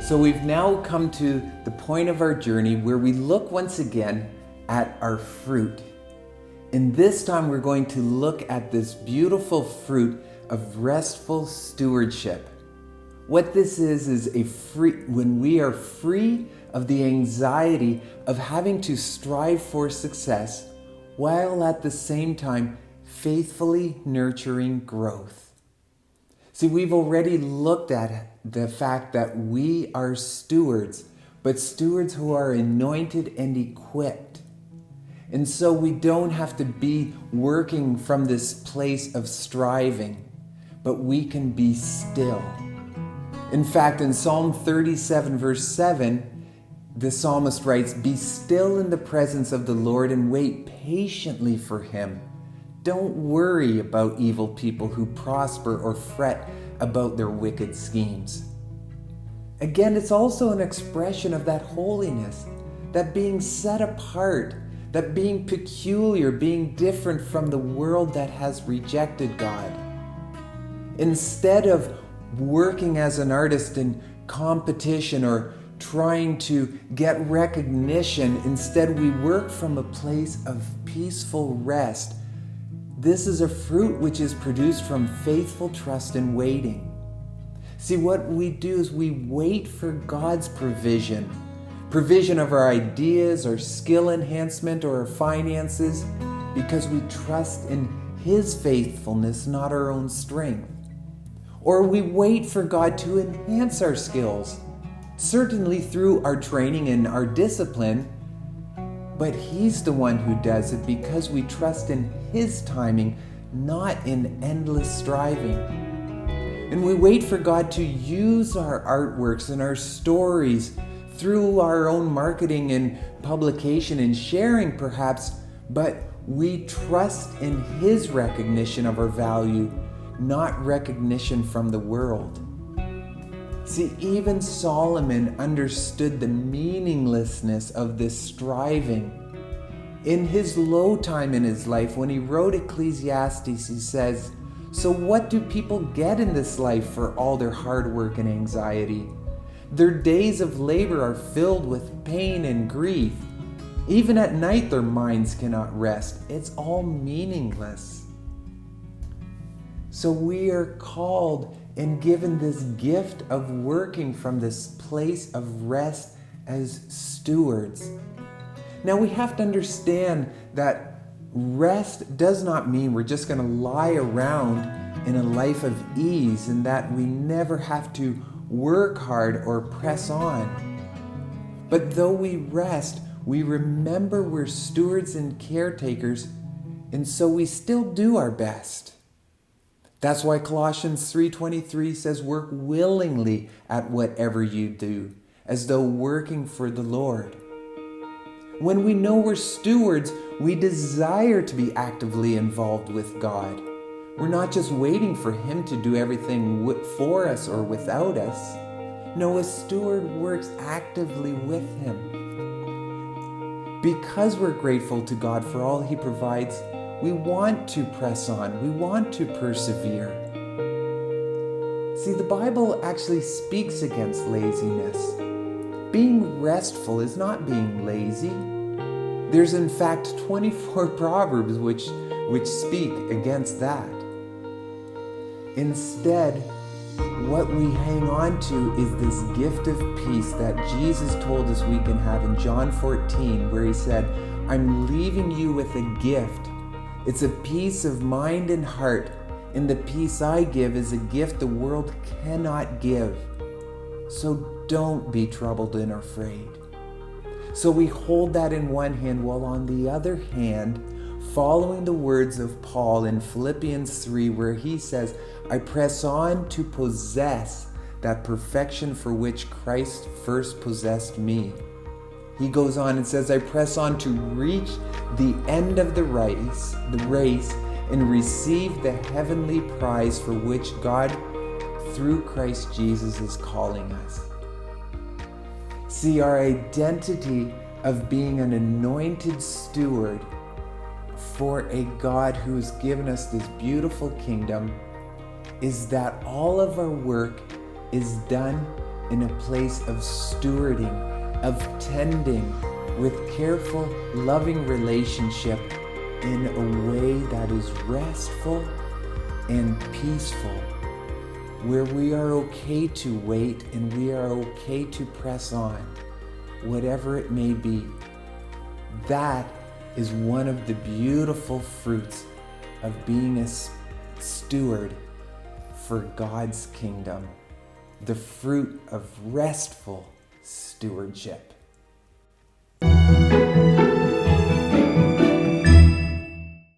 So we've now come to the point of our journey where we look once again at our fruit. And this time we're going to look at this beautiful fruit of restful stewardship. What this is when we are free of the anxiety of having to strive for success, while at the same time faithfully nurturing growth. See, we've already looked at the fact that we are stewards, but stewards who are anointed and equipped. And so we don't have to be working from this place of striving, but we can be still. In fact, in Psalm 37, verse 7, the psalmist writes, "Be still in the presence of the Lord and wait patiently for him. Don't worry about evil people who prosper or fret about their wicked schemes." Again, it's also an expression of that holiness, that being set apart, that being peculiar, being different from the world that has rejected God. Instead of working as an artist in competition or trying to get recognition, instead we work from a place of peaceful rest. This is a fruit which is produced from faithful trust and waiting. See, what we do is we wait for God's provision of our ideas, our skill enhancement, or our finances, because we trust in His faithfulness, not our own strength. Or we wait for God to enhance our skills, certainly through our training and our discipline, but He's the one who does it because we trust in His timing, not in endless striving. And we wait for God to use our artworks and our stories through our own marketing and publication and sharing perhaps, but we trust in His recognition of our value, not recognition from the world. See, even Solomon understood the meaninglessness of this striving. In his low time in his life, when he wrote Ecclesiastes, he says, "So what do people get in this life for all their hard work and anxiety? Their days of labor are filled with pain and grief. Even at night their minds cannot rest. It's all meaningless." So we are called and given this gift of working from this place of rest as stewards. Now we have to understand that rest does not mean we're just going to lie around in a life of ease and that we never have to work hard or press on. But though we rest, we remember we're stewards and caretakers, and so we still do our best. That's why Colossians 3:23 says, "Work willingly at whatever you do, as though working for the Lord." When we know we're stewards, we desire to be actively involved with God. We're not just waiting for Him to do everything for us or without us. No, a steward works actively with Him. Because we're grateful to God for all He provides, we want to press on. We want to persevere. See, the Bible actually speaks against laziness. Being restful is not being lazy. There's in fact 24 proverbs which speak against that. Instead, what we hang on to is this gift of peace that Jesus told us we can have in John 14, where He said, "I'm leaving you with a gift. It's a peace of mind and heart, and the peace I give is a gift the world cannot give. So don't be troubled and afraid." So we hold that in one hand, while on the other hand, following the words of Paul in Philippians 3, where he says, "I press on to possess that perfection for which Christ first possessed me." He goes on and says, "I press on to reach the end of the race, and receive the heavenly prize for which God, through Christ Jesus, is calling us." See, our identity of being an anointed steward for a God who's given us this beautiful kingdom is that all of our work is done in a place of stewarding, of tending with careful, loving relationship in a way that is restful and peaceful, where we are okay to wait and we are okay to press on, whatever it may be. That is one of the beautiful fruits of being a steward for God's kingdom, the fruit of restful stewardship.